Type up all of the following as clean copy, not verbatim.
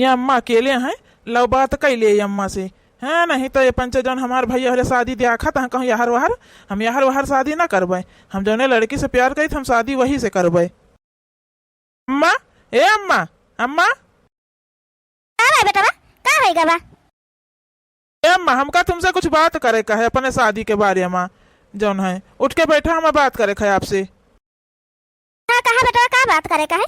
ये अम्मा अकेले हैं, लो बात कैले अम्मा से। है नहीं तो ये पंच जौन हमार भैया हरे शादी देखा था कहूँ यार वहार, हम यार वहार शादी ना करबे। हम जौने लड़की से प्यार करी हम शादी वही से करबे। अम्मा, ए अम्मा, अम्मा, का भाई बेटा का भाई गवा? ए अम्मा, हमका तुमसे कुछ बात करे का है अपने शादी के बारे में। जौन है उठ के बैठा, हमें बात करे है आपसे। हाँ कहा बेटा का बात करे का है?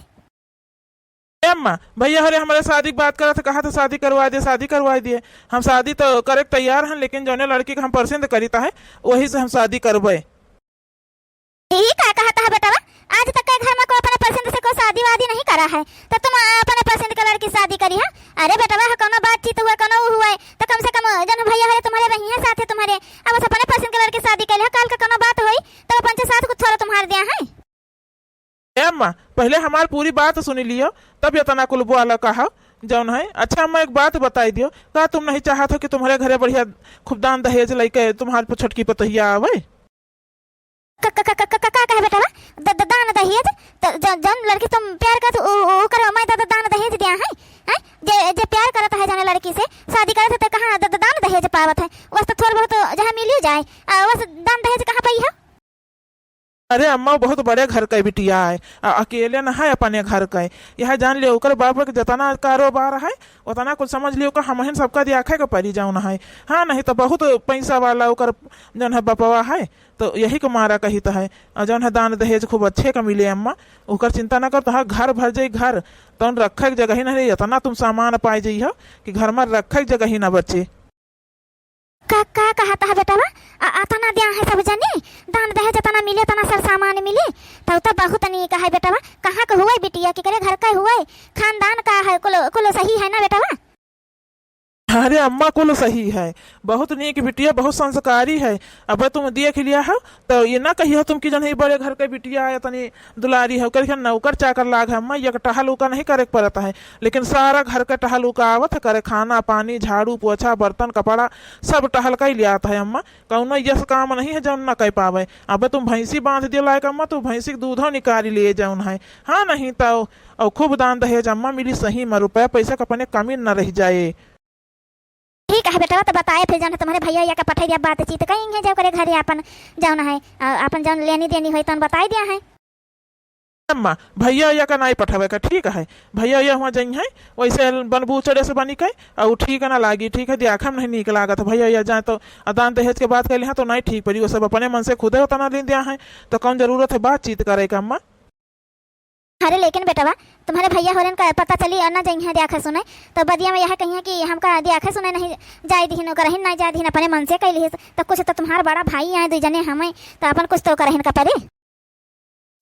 ए अम्मा, भैया हरे हमारे शादी की बात करा था, कहा था शादी करवा दिए, शादी करवा दिए। हम शादी तो करे तैयार हैं, लेकिन जौने लड़की का हम पसंद करीता है वही से हम शादी करबे। ठीक है कहा था बेटा, आज तक के घर में को अपने पसंद से कोई शादी वादी नहीं करा है, तो तुम अपने पसंद के लड़की शादी करी है? अरे बेटा कोनो बातचीत हुआ कोनो हुआ है तो कम से कम जन भैया है तुम्हारे रही है साथे तुम्हारे, अब बस अपने पसंद के लड़की शादी कर ले, कल का कोनो बात हुई तो पंच साथ कुछ थोड़ा तुम्हारे दिया है। ए अम्मा, पहले हमारी पूरी बात सुनी लियो तब ये तना कुल वाला कहा जौन है। अच्छा अम्मा, एक बात बताई दियो, का तुम नहीं चाहत हो कि तुम्हारे घरे बढ़िया खूब दान दहेज लेके तुम्हारे छोटकी पतोहिया आवे? का कहे बेटा दान दहेज जन लड़की तुम प्यार कर ओ करो, मैं दान दहेज दिया है? हैं जे प्यार करता है जाने लड़की से शादी करत है तो कहां दान दहेज पावत है? बस तो थोड़ा बहुत जहां मिल जाए, बस दान दहेज कहां पाई है? अरे अम्मा, बहुत बड़े घर का बिटिया है, अकेले न है अपने घर का। यह जान लियो ओकर बाप के जितना कारोबार है उतना कुछ समझ लियो का हम सबका दियाखे का परी जाऊन है। हाँ नहीं तो बहुत पैसा वाला ओकर जौन है बपवा है, तो यही को मारा कही तो है। जौन है दान दहेज खूब अच्छे का मिले अम्मा, ओकर चिंता न कर, तो घर भर जाई घर तो रखे के जगह ही नहीं, इतना तुम सामान पाई जाइ हो कि घर में रखे के जगह ही न बचे। का कहा था बेटा तना दिया है सब जाने, दान दहेज तना मिले तना सर सामान मिले तो बहुत नहीं कहा बेटा। कहाँ का हुआ बिटिया के करे घर का हुआ, खानदान का है, कुल सही है ना बेटा? अरे अम्मा, कुल सही है, बहुत नीक बिटिया, बहुत संस्कारी है। अब तुम देख लिया हो तो ये ना कही हो तुम कि जन बड़े घर के बिटिया है तनी दुलारी है, कर नौकर चाकर लाग है। अम्मा, ये टहल उका नहीं करे पड़ता है, लेकिन सारा घर का टहल उका आवत है करे, खाना पानी झाड़ू पोछा बर्तन कपड़ा सब टहल का ही ले आता है। अम्मा, कौन यस काम नहीं है जौन न कह पावे। अब तुम भैंसी बांध दिया लायक अम्मा, तो भैंसी दूधो निकाली ले जौन है। हाँ नहीं तो और खूब दान दहेज अम्मा मिली सही में, रुपया पैसा का अपने कमी न रह जाए। ठीक है बेटा, तो बताए फिर जान तुम्हारे भैया या का पठाई दिया बातचीत कहीं जाओ करे घरे अपन जान है, अपन जान लेनी देनी हुई तो बताई दिया है। अम्मा, भैया या का नहीं पठावे का, ठीक है? भैया या वहाँ जाइ है वैसे बनबू चढ़े से बनी के और ठीक है ना लागी, ठीक है दिया हम नहीं निक लागा तो भैया या जाए तो दान दहेज के बात कर तो नहीं ठीक पड़ी, वो सब अपने मन से खुदे उतना ले दिया है, तो कौन जरूरत है बातचीत करे का अम्मा? अरे लेकिन बेटा तुम्हारे भैया होरन का पता चली और ना जाइए दिया सुने तो बदिया में यह कहिए कि हमका दिया सुने नहीं जाए दीन ओकर नहीं जाए दीन अपने मन से कैली तो कुछ तो तुम्हारा बड़ा भाई आए दो जने हमें तो अपन कुछ तो करहिन का परे।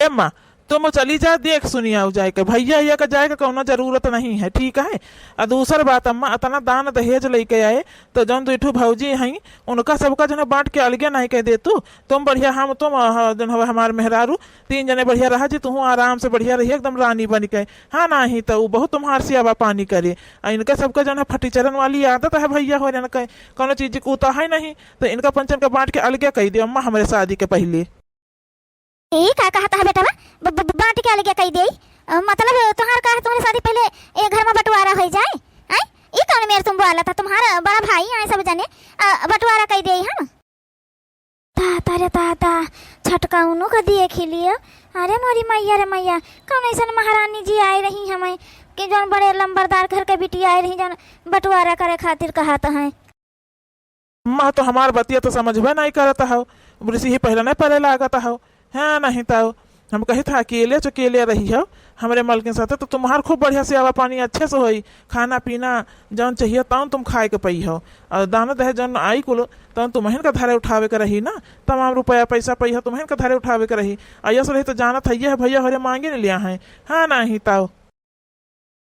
अम्मा, तुम चली जा देख सुनी आओ जाए के, भैया या का जाए का कोनो जरूरत नहीं है, ठीक है? और दूसर बात अम्मा, इतना दान दहेज लेके आए तो जौन दुठू भौजी हैं उनका सबका जो बांट के अलगे नहीं कह दे तू, तुम बढ़िया हम तुम जन हमारे मेहरारू तीन जने बढ़िया रहा जी, तू आराम से बढ़िया रही एकदम रानी बन के। हाँ नहीं तो बहुत तुम्हार सियावा पानी करे, इनका सबका जो है फटीचरन वाली आदत है भैया हो रहा कोनो चीज कूता है नहीं, तो इनका पंचन का बांट के अलगे कही दे अम्मा हमारे शादी के पहले। ठीक है कहा था बेटा बांट के अलगे कही दे, मतलब तुम्हारा कहा तुम्हारी शादी पहले एक घर में बंटवारा हो जाए? हैं ये कौन मेरे तुम बोला था तुम्हारा बड़ा भाई आए सब जने बंटवारा कही दे हम? ताता रे ताता छटका उनो का दिए खिलिए। अरे मोरी मैया रे मैया, कौन ऐसा महारानी जी आई रही हमें कि जौन बड़े लंबरदार घर के बिटी आई रही जौन बंटवारा करे खातिर कहा तो है। अम्मा तो हमार बतिया तो समझबे नहीं करता हो, बुरसी ही पहले नहीं पड़े लागता हो। हाँ नहीं तो हम कही था अकेले चकेले रही हो हमारे मल के साथ, तो तुम्हार खूब बढ़िया से आवा पानी अच्छे से होई, खाना पीना जौन चाहिए तौन तुम खाए के पई हो, और दाना दहे जौन आई कुल तौन तुम्हें का धारे उठावे के रही ना, तमाम रुपया पैसा पई हो तुम्हें का धारे उठावे के रही। ऐसा रही तो जाना था ये भैया हरे मांगे नहीं लिया है। हाँ नहीं तो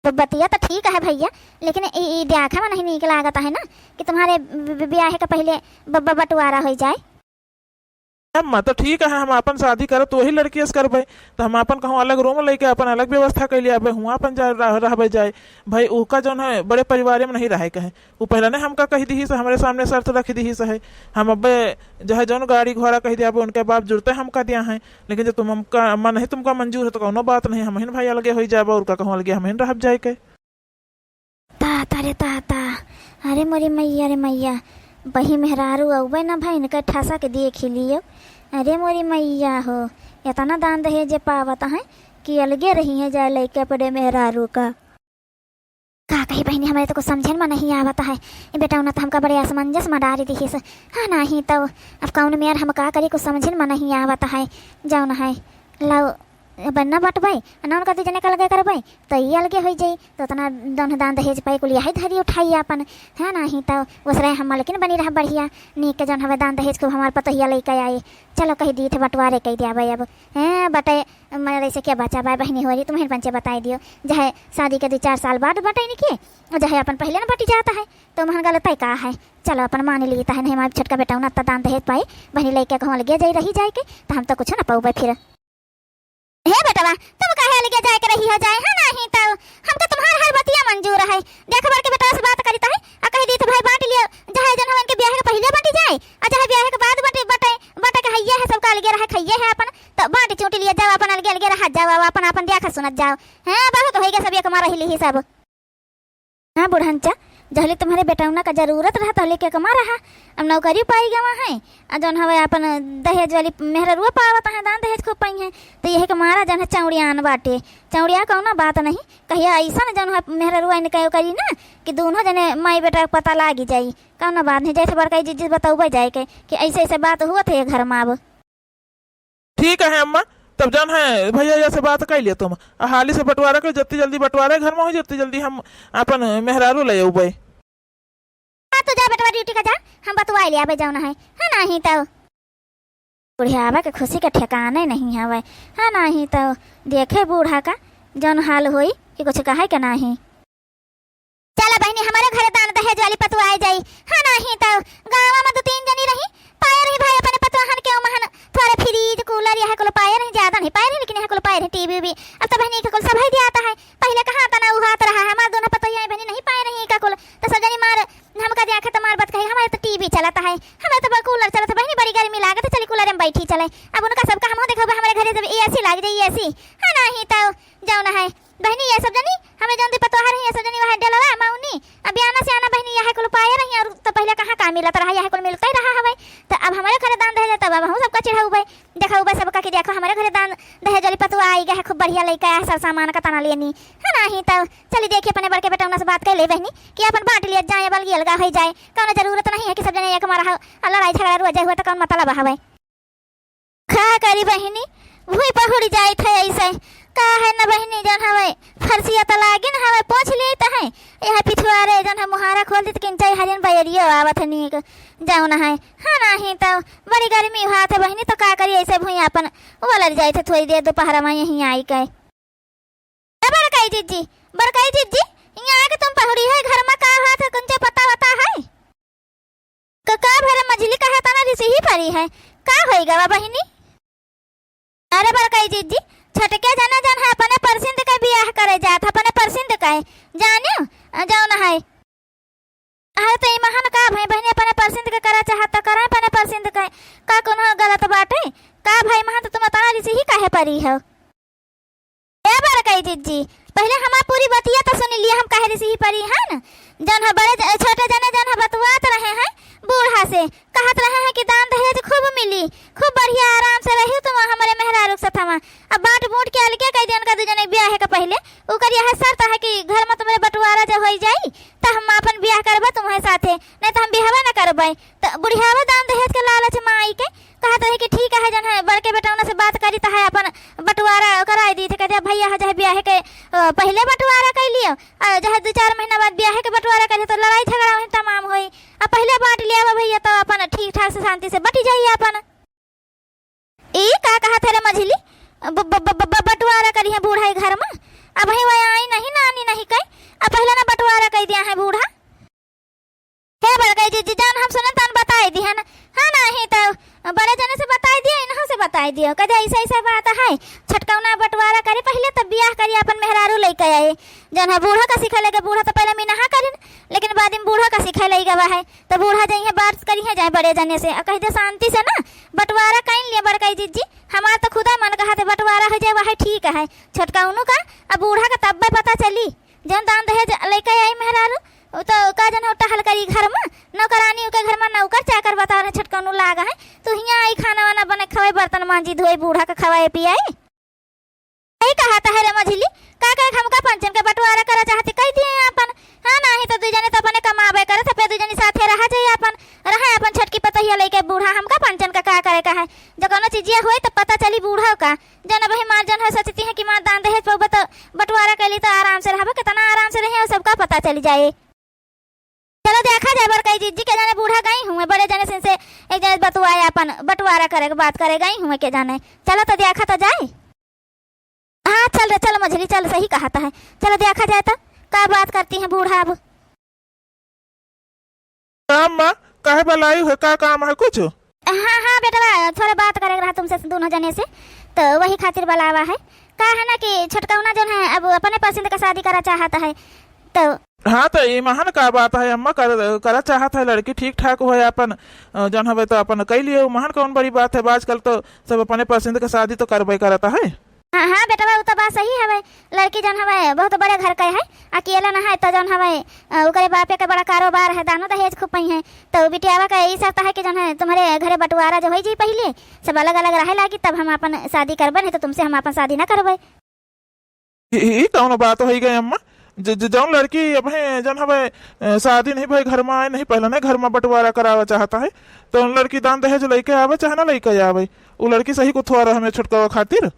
बतिया तो ठीक है भैया, लेकिन देखा में नहीं निकल लागता है ना कि तुम्हारे ब्याह के पहले बंटवारा हो जाए। अम्मा तो ठीक है, हम अपन शादी करब तो वही लड़की से करबे, तो हम अपन कहूँ अलग रूम लेके अपन अलग व्यवस्था कर लिया हुआ अपन रह जाए। भाई उसका जो है बड़े परिवार में नहीं रहे के है, वो पहले ने हमका कही दी से हमारे सामने शर्त रख दी से है, हम अब जो है जौन गाड़ी घोड़ा कही दिया उनके बाप जुड़ते हमका दिया है, लेकिन जब तुम हमका अम्मा नहीं तुमका मंजूर है तो कोनो बात नहीं, हम भाई अलगे हो जाए और कहूँ अलगे हम रह जाए के। ताता रे ताता, अरे मोरी मैया रे मैया, बही मेहरारू अउबे ना भाई के ठसा के देख लियो। अरे मोरी मैया हो, इतना दान दहेज पावत है कि अलगे रही है जाए लैके पड़े मेहरारू का कही बहनी। हमारे तो कुछ समझे में नहीं आवता है बेटा, उन्हें तो हमका बड़े असमंजस में डाली दी है। हाँ नहीं तो अब कौन में यार हम का करी, कुछ समझे में नहीं आवता है। जाओ ना है लाओ बनना बटबाई ना उनका तुझे निकल गए करबाई तो ये अलगे हो जाई, तो उतना दोनों दान दहेज पाई कुल यही धरी उठाई अपन। है नहीं तो उसरे हम लेकिन बनी रहा बढ़िया नीक के जौन हमें दान दहेज को हमारे पतोहिया लेके आए। चलो कही दी थे बंटवारे कही दिया भाई। अब हैं बटे मेरे से क्या बचा भाई बहनी हो रही, तुम्हें पंचे बताई दियो। जहे शादी के 2-4 साल बाद बटाई नहीं किए, जहे अपन पहले ना बटी जाता है तो महंगा गलत है का है। चलो अपन मान लेता है नहीं हमारे छोटका बेटा उन्हें दान दहेज पाए बहनी लेके कहूँ लगे जाई रही जाए के तो हम तो कुछ ना पाऊ फिर। हे बेटवा तुम काहे अलगे जाए के रही हो जाए। हाँ नहीं तो हमको तुम्हार हर बतिया मंजूर है। देख बार के बेटा से बात करीता है आ कह दी तो भाई बांट लियो, जहां जन हमन के ब्याह के पहले बांटी जाए आ जहां ब्याह के बाद बटे के हइये है सबका अलगे रहे खइये है अपन तो बांट चूटी लिए जाओ अपन अलगे रह जाओ अपन अपन देख सुनत जाओ। हैं बहुत हो गया सब एक मार रही सब। हाँ बुढ़ंचा जहले तुम्हारे बेटौना का जरूरत रहा तो लेके कमा रहा, अब नौकरी पाई गवा है जौन हवे अपन दहेज वाली मेहरुआ पावत है दान दहेज को पाई है तो यही के मारा जन चौड़ियान बाटे। चौड़िया कौना बात नहीं कहिया ऐसा न जौन मेहरुआ ने कहो करी ना कि दोनों जने माई बेटा का पता लागी जाई, कौना बात नहीं। जैसे बड़का जिस बताऊ जाए के कि ऐसे ऐसे बात हुआ थे घर में। अब ठीक है अम्मा, तब जान है भैया से बात कर लिया तुम हाली से बंटवारा कर जितनी जल्दी बंटवारा घर में हो जितनी जल्दी हम अपन मेहरारू ले उबे। तो जा बेटवा ड्यूटी का जा, हम बतवा लिया बे जाना है। हाँ नहीं तो बुढ़ियावा के खुशी के ठिकाने नहीं हवे। हाँ नहीं तो देखे बूढ़ा का जौन हाल होई कि कुछ कहे के नहीं। चला बहनी हमारे घर दान दहेज वाली पतवाई जाई। हाँ नहीं तो गाँव में 2-3 जनी रही पाए रही भाई अपने पतवाहन के महन थोड़े फ्रिज कूलर यह कुल पाए रही, ज्यादा नहीं पाए रही लेकिन यह कुल पाए रही टीवी भी। अब तो बहनी का कुल सब ही दिया है, पहले कहाँ तना उहात रहा है हमारे दोनों पतोहिया बहनी नहीं पाए रही का कुल तो सब जनी मार हमका देखा तो मार बात कही हमारे तो टीवी चलाता है हमारे तो कूलर चलता बहनी बड़ी गर्मी लागत चली कूलर में बैठी चले। अब उनका सबका हम देखो हमारे घरे जब एसी लाग जाए एसी। हाँ नहीं तो जाओ ना है बहनी ये सब जनी हमें जल्दी पतवाह रही है सब जनी वह डलवा माउनी अब आना से आना बहनी यह कुल पाए रही और तो पहले कहाँ का मिलता रहा यह कुल मिलता ही रहा हमें तो अब हमारे घर दान दहेज तब अब हम सबका चिढ़ा उबे देखा उबे सबका कि देखो हमारे घर दान दहेज वाली पतवा आई गया है खूब बढ़िया लेके आया सब सामान का तना लेनी। है नहीं तो चलिए देखिए अपने बड़के बेटा से बात कर ले बहनी कि अपन बांट लिया जाए बल्कि अलगा हो जाए कौन जरूरत नहीं है कि सब जने एक मारा लड़ाई झगड़ा रुआ जाए हुआ तो कौन मतलब हवे। खा करी बहनी भूई पहुड़ जाए थे ऐसे का है न बहनी जन हवे फरसिया तो लागी न हवे पोछ लिए तो है यह पिछवारे जन हम मुहारा खोल दी तो किंचाई हरियन बैरियो आवत नीक जाऊ ना है। हाँ नहीं तो बड़ी गर्मी हुआ थे बहनी तो का करी ऐसे भूई अपन उलट जाए थे थोड़ी देर दोपहर में यहीं आई गए। बड़काई जीजी यहाँ आके तुम पहुड़ी है घर में का हुआ था कुछ पता होता है का भरे मछली का है तना रिसी ही पड़ी है का होएगा बहनी। अरे बड़काई जीजी छटके जाना जान है अपने परसिंद का ब्याह करे जात अपने परसिंद का जानियो जाओ ना है। अरे तो महान का भाई बहनी अपने परसिंद के करा चाहत करा अपने परसिंद का कोनो गलत बात है का भाई महान तो तुम तना रिसी ही काहे परी हो। ए बड़काई जीजी पहले हमार पूरी बतिया तो सुन लिया हम काहे रिसी ही परी है न जन है बड़े छोटे जने जन है बतवात रहे हैं बूढ़ा से कहत रहे हैं कि दान दहेज खूब मिली खूब बढ़िया आराम से रही तुम हमारे मेहरारू से थमा। अब बांट बूट के अलगे कह दिया उनका दूजने ब्याह के पहले उकर यह शर्त है कि घर में तुम्हारे बंटवारा जब हो जाई तो हम अपन ब्याह करबा तुम्हारे साथे नहीं तो हम ब्याहवा न करबै। तो बुढ़ियावा दान दहेज के लालच में आई के कहत रहे कि ठीक है जन है बड़के बेटौना से बात करी तो है अपन बंटवारा कराई दी थे कहते भैया जहे ब्याह के पहले बंटवारा कर लियो जहे 2-4 महीना बाद ब्याह के बंटवारा करे तो लड़ाई झगड़ा वहीं तमाम होई। अब पहले बांट लिया भैया तो अपन ठीक ठाक से शांति से बटी जाइए अपन। ई का कहा थे रे मझली बंटवारा करी है बूढ़ा घर में अब ही वह आई नहीं नानी नहीं कही अब पहले ना बंटवारा कर दिया है बूढ़ा। है बड़काई जीजी जान हम सुने तन बताई दी है ना। हाँ नहीं तो बड़े जने से बताई दिया इन्हों से बताई दियो कदे ऐसा ऐसा बात है छटकौना बंटवारा करे पहले तब ब्याह करी अपन मेहरारू लेके आए जन है बूढ़ा का सिखा लेगा बूढ़ा तो पहले मैं नहा करिन लेकिन बाद में बूढ़ा का सिखा लई गवा है तो बूढ़ा जाइए बात करी है जाए बड़े जने से कह दे शांति से ना बंटवारा कहीं लिया बड़काई जीजी हमारा तो खुदा मन कहा थे बंटवारा हो जाए वह ठीक है छटकौनू का अब बूढ़ा का तब पता चली जन दान दहेज लेके आई मेहरारू तो का जन हो टहल करी घर में नौकरानी के घर में नौकर चाकर बता रहे छटकौनु लागा है तो हियां आई खाना वाना बने खवाए बर्तन मांजी धोए बूढ़ा का खवाए पियाए यही कहा था रे मझली का हमका पंचन के बंटवारा करा चाहते कह दिए अपन हाँ नहीं तो दुजने तो अपने कमाबे करे तो दुजनी साथे रहा जाए अपन रहे अपन छटकी पतहिया लेके बूढ़ा हमका पंचन का करे का है जो कोनो चीजिया होए तो पता चली बूढ़ा का जन भाई मां जन हो सोचती है कि मां दान दहेज पाबे तो बंटवारा कैली तो आराम से रहबे कितना आराम से रहे सबका पता चली जाए। चलो देखा जाए बर कई जीजी के जाने बूढ़ा गई हूँ बड़े जाने से एक जने बतवाए अपन बंटवारा करे बात करे गई हूँ के जाने चलो तो देखा तो जाए। हाँ चल रे चलो मझली चल सही कहा है चलो देखा जाए तो क्या बात करती है बूढ़ा अब माँ काहे बुलाई है का काम है कुछ? हाँ हाँ बेटा थोड़ा बात करेगा रहा तुमसे दोनों जने से तो वही खातिर बुलावा है का है ना कि छटकौना जो है अब अपने पसंद का शादी करा चाहता है तो हाँ तो ये महान का बात है अम्मा करा चाहत है लड़की ठीक ठाक हो अपन जन हवे तो अपन कई लिए महान कौन बड़ी बात है आजकल तो सब अपने पसंद का शादी तो करबे करता है। हाँ हाँ बेटा वो तो बात सही है लड़की जन हवे बहुत बड़े घर का है अकेला ना है तो जन हवे ओकरे बापे का बड़ा कारोबार है दानो दहेज खूब पई है तो बिटियावा का यही शर्त है कि जन है तुम्हारे घरे बंटवारा जो हो जी पहले सब अलग अलग रहे लागी तब हम अपन शादी करबे नहीं तो तुमसे हम अपन शादी ना करबे। ये कौन बात हो गई अम्मा जौन लड़की अब है जन हवे शादी नहीं भाई घर में आए नहीं पहले नहीं घर में बंटवारा करावा चाहता है तो लड़की दान दहेज लेके आवे चाहे ना लेके आवे वो लड़की सही को थोड़ा हमें छुटकावा खातिर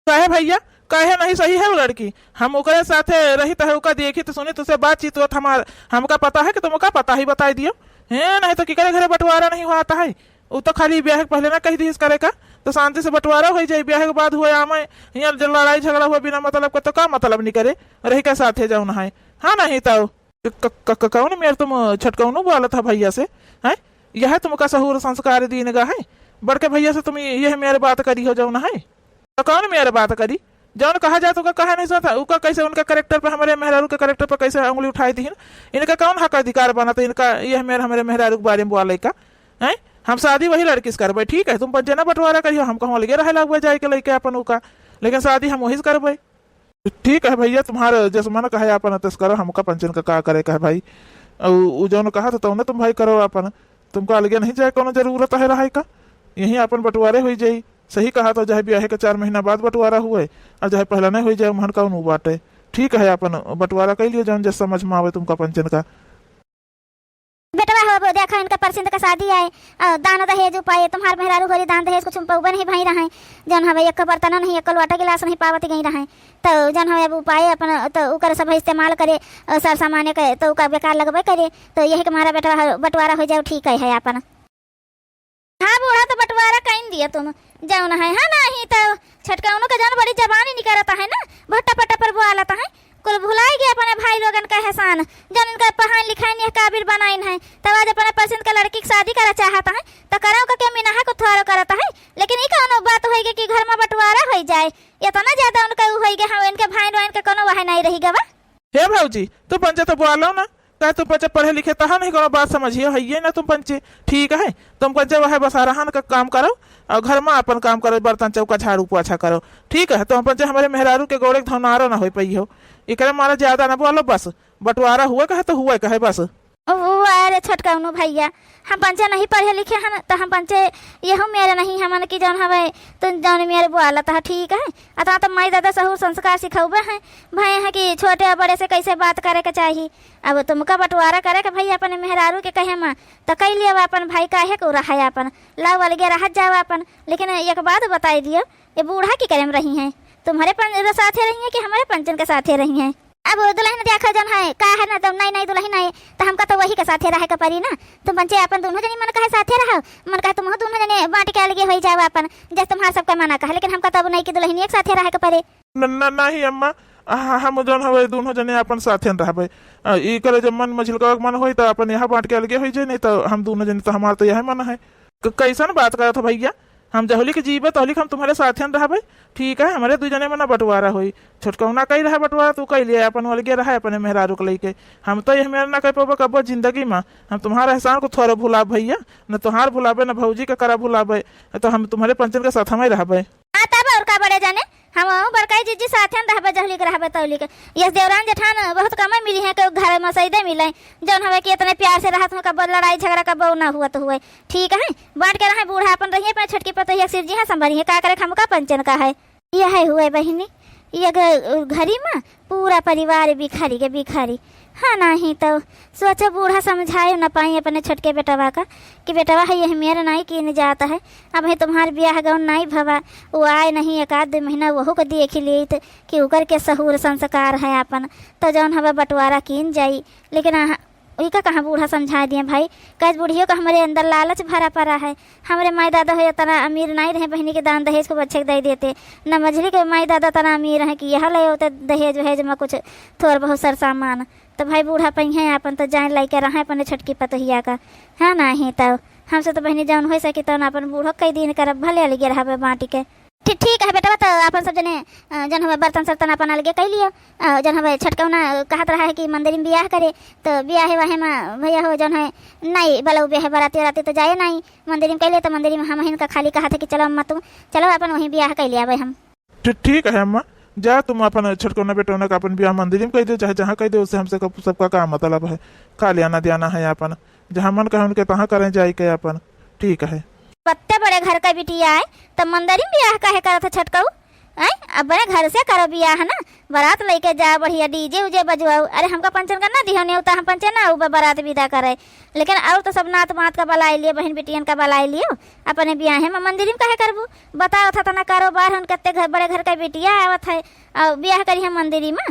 काहे भैया काहे नहीं सही है वो लड़की हम ओकरे साथे रही तो ओका देखी तो सुनी तुझसे बातचीत हुआ हमका पता है कि तुमका पता ही बताई दियो है नहीं तो किकरे घरे बंटवारा नहीं हुआ है वो तो खाली ब्याह के पहले ना कही दी करे का तो शांति से बंटवारा हो जाए ब्याह के बाद हुए आमे यहाँ लड़ाई झगड़ा हुआ बिना मतलब का तो का मतलब नहीं करे रही के साथे जाऊ ना है हाँ नहीं तो कौन मेरे तुम छटकौनू बोला था भैया से है यह तुमका सहूर संस्कार दीने का है बड़के भैया से तुम यह मेरे बात करी हो जाऊ ना है तो कौन मेरे बात करी जौन कहा जाता तो कहा नहीं सकता उनका कैसे उनका करेक्टर पर हमारे मेहरारू के करेक्टर पर कैसे उंगली उठाई थी इनका कौन हक अधिकार बना था इनका यह मेरे हमारे मेहरारू के बारे में बोले का है हम शादी वही लड़की से करबे ठीक है तुम पर जना बंटवारा करियो हम कहूँ लगे रहे लगभग जाए के लेके अपन का लेकिन शादी हम वही से करबे ठीक है भैया तुम्हारा जैसे मन कहे अपन तस करो हमका पंचन का करे का भाई जौन कहा था तो तुम भाई करो अपन तुमको अलगे नहीं जाए कोनो जरूरत है रहे का यही अपन बंटवारे हो जाये सही कहा तो चाहे ब्याह के 4 महीना बाद बंटवारा हुए और चाहे पहला नहीं हो जाए मन का बाटे ठीक है अपन बंटवारा कर लियो जौन जैसे समझ में आवे तुमका पंचन का बेटा हो देखा इनका परसिंद का शादी है दान दहेज पाए तुम्हार मेहरारू गोरी दान दहेज कुछ पौबे नहीं भाई रहे जन हवे एक बर्तन नहीं एक लोटा गिलास नहीं पावत गई रहे तो जन हवे उपाय अपन तो उकर सब इस्तेमाल करे सर सामान के तो उका बेकार लगबे करे तो यही के हमारा बेटा बंटवारा हो जाओ ठीक है अपन हाँ बूढ़ा तो बंटवारा कहीं दिया तुम जाओ ना है हाँ नहीं तो छटकाउनो का जान बड़ी जबानी निकलता है ना बहुत टपा पर बोलता है कुल भुलाई गया अपने भाई लोगन का एहसान जन इनका पढ़ाई लिखाई नहीं काबिल बनाइन है तब आज अपने पसंद का लड़की की शादी करा चाहता है तो कराओ का क्या मिनाहा को थोड़ा करता है लेकिन ये कौन बात होगी कि घर में बंटवारा हो जाए इतना ज्यादा उनका हो गया हम इनके भाई बहन के कोनो वह नहीं रही गवा हे भाजी तुम पंचे तो बोलो ना क्या तुम पंचे पढ़े लिखे तहा नहीं कोनो बात समझिए है ना तुम पंचे ठीक है तुम पंचे वह बस आरान का काम करो और घर में अपन काम करो बर्तन चौका झाड़ू पोछा करो ठीक है तुम पंचे हमारे मेहरारू के गोड़े धनारो ना हो पाई हो इकरे मारा ज्यादा ना बोलो बस बंटवारा हुआ कहे तो हुआ कहे बस अरे छटकाउनु भैया हम पंचे नहीं पढ़े लिखे हैं तो हम पंचे यह मेरे नहीं हमन की जौन हवे तुम जौन मेरे बोला था ठीक है अतः तो माई दादा सहू संस्कार सिखौबे हैं भाई है कि छोटे बड़े से कैसे बात करे के चाहिए अब तुमका बंटवारा करे के भाई अपने मेहरारू के कहे माँ तो कह लिया अपन भाई काहे को रहा है अपन लाव अलगे रह जाओ अपन लेकिन एक बात बताई दियो ये बूढ़ा की करे में रही है तुम्हारे साथे रही है कि हमारे पंचन के साथे रही है अब दुल्हन देखा जन है का है ना तुम नहीं दुल्हन नहीं तो हमका तो वही के साथे रहे के परी ना तुम पंचे अपन दोनों जनी मन कहे साथे रहो मन कहे तुम दोनों जने बांट के अलगे हो जाओ अपन जैसे तुम्हारा सबका मना कहे लेकिन हमका तो अब नहीं कि दुल्हन एक साथे रहे के परे नहीं अम्मा हम जौन हवे दोनों जने अपन साथे रहबे ई करे जब मन मझिल का मन होई तो अपन यहाँ बांट के अलगे हो जाए नहीं तो हम दोनों जने तो हमारा तो यह मन है कैसन बात करा था भैया हम जहोली के जीवे तो हम तुम्हारे साथ रहबे ठीक है हमारे दू जने में ना बंटवारा हुई छोटकौना कही रहा बंटवारा तू कह लिया अपन अलगे रहा अपने मेहरारू के लेके हम तो यह मेरा ना कह पाबो कब जिंदगी में हम तुम्हारा एहसान को थोड़ा भुला भैया न तुम्हार भुलाबे न भौजी का करा भुलाबे तो हम तुम्हारे पंचन के साथ हमें रहबे तब और का बड़े जाने हम बड़काई जीजी साथे न रहबे जहली के रहबे तौली के यस देवरान जेठान बहुत कम मिली है के घर में सईदे मिले जौन हवे कि इतने प्यार से रहत हो कब लड़ाई झगड़ा कब ना हुआ तो हुए ठीक है बांट के रहे बूढ़ा अपन रहिए पे छटकी पतैया सिर जी है संभरी है का करे हमका पंचन का है यह है हुए बहिनी ये घरी में पूरा परिवार बिखारी के बिखारी हाँ नहीं तो सोचो बूढ़ा समझाए न पाई अपने छोटके बेटवा का कि बेटवा है ये मेरा नहीं कि नहीं जाता है अब है तुम्हारे ब्याह गौन नहीं भवा वो आए नहीं एक आध महीना वहू को देख लिए तो कि उकर के सहूर संस्कार है अपन तो जौन हवा बंटवारा कीन जाई लेकिन वही का कहाँ बूढ़ा समझा दिए भाई कैसे बूढ़ियों का हमारे अंदर लालच भरा पड़ा है हमारे माई दादा हो तना अमीर नहीं रहे बहनी के दान दहेज को बच्चे दे देते न मझली के माई दादा तना अमीर है कि यह ले होते दहेज वहेज में कुछ थोड़ा बहुत सर सामान तो भाई बूढ़ा पहिए अपन तो जान लाई के रहे अपने छटकी पतहिया का है नहीं तो हमसे तो बहनी जौन हो सके तो अपन बूढ़ो कई दिन करब भले अलगे रहा बाँटी के ठीक है बेटा तो अपन सब जने जन हमें बर्तन सर्तन अपन अलगे कह लियो जन हमें छटकौना कहत रहा है कि मंदिर में ब्याह करे तो ब्याह है वहे में भैया हो जन है नहीं बलो ब्याह बराती राती तो जाए नहीं मंदिर में कैले तो मंदिर में हम इनका खाली कहा था कि चलो अम्मा तुम चलो अपन वहीं ब्याह कर लिया भाई हम ठीक है अम्मा जा तुम अपन छटकौना बेटौना का अपन ब्याह मंदिर में कह दो चाहे जहाँ कह दो उससे हमसे सबका काम मतलब है खा लियाना दियाना है अपन जहाँ मन कहे उनके तहाँ करें जाए के अपन ठीक है बत्ते बड़े घर का बिटिया आए तो मंदिर में ब्याह काहे करत छटकाऊ आई अब बड़े घर से करो ब्याह ना बारात लेके जा बढ़िया डीजे उजे बजवाओ अरे हमका पंचन करना दिहो नहीं होता हम पंचन ना बारात विदा करे लेकिन और तो सब नात मात का बलाई लियो बहन बेटियन का बलाई लियो अपने ब्याह में मंदिर में काहे करबू बताओ था तना कारोबार हम कत्ते घर बड़े घर का बिटिया आवत है और ब्याह करी हम मंदिर में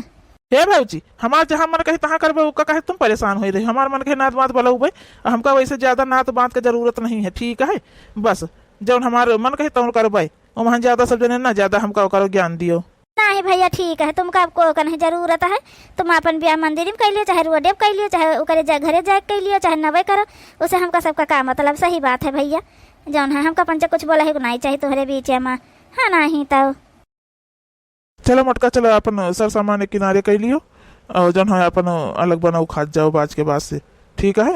हे भाजी हमार जहाँ मन कहे तहाँ करबे उसका कहे तुम परेशान हो रही हमार मन कहे नात बात बलौबे हमका वैसे ज्यादा नात बात के जरूरत नहीं है ठीक है बस जब हमारे मन कहे तौन करबे वहाँ ज्यादा सब जने ना ज्यादा हमका करो ज्ञान दियो नहीं भैया ठीक है तुमका आपको नहीं जरूरत है तुम अपन ब्याह मंदिर में कर लियो चाहे रोडेप कर लियो चाहे ओकरे घरे जाए कर लियो चाहे नवे करो उसे हमका सबका काम मतलब सही बात है भैया जौन है हमका पंच कुछ बोला है नहीं चाहिए तुम्हारे बीच में हाँ नहीं तो चलो मटका चलो अपन सर सामान किनारे कर लियो और जन है अपन अलग बनाओ खा जाओ बाज के बाद से ठीक है।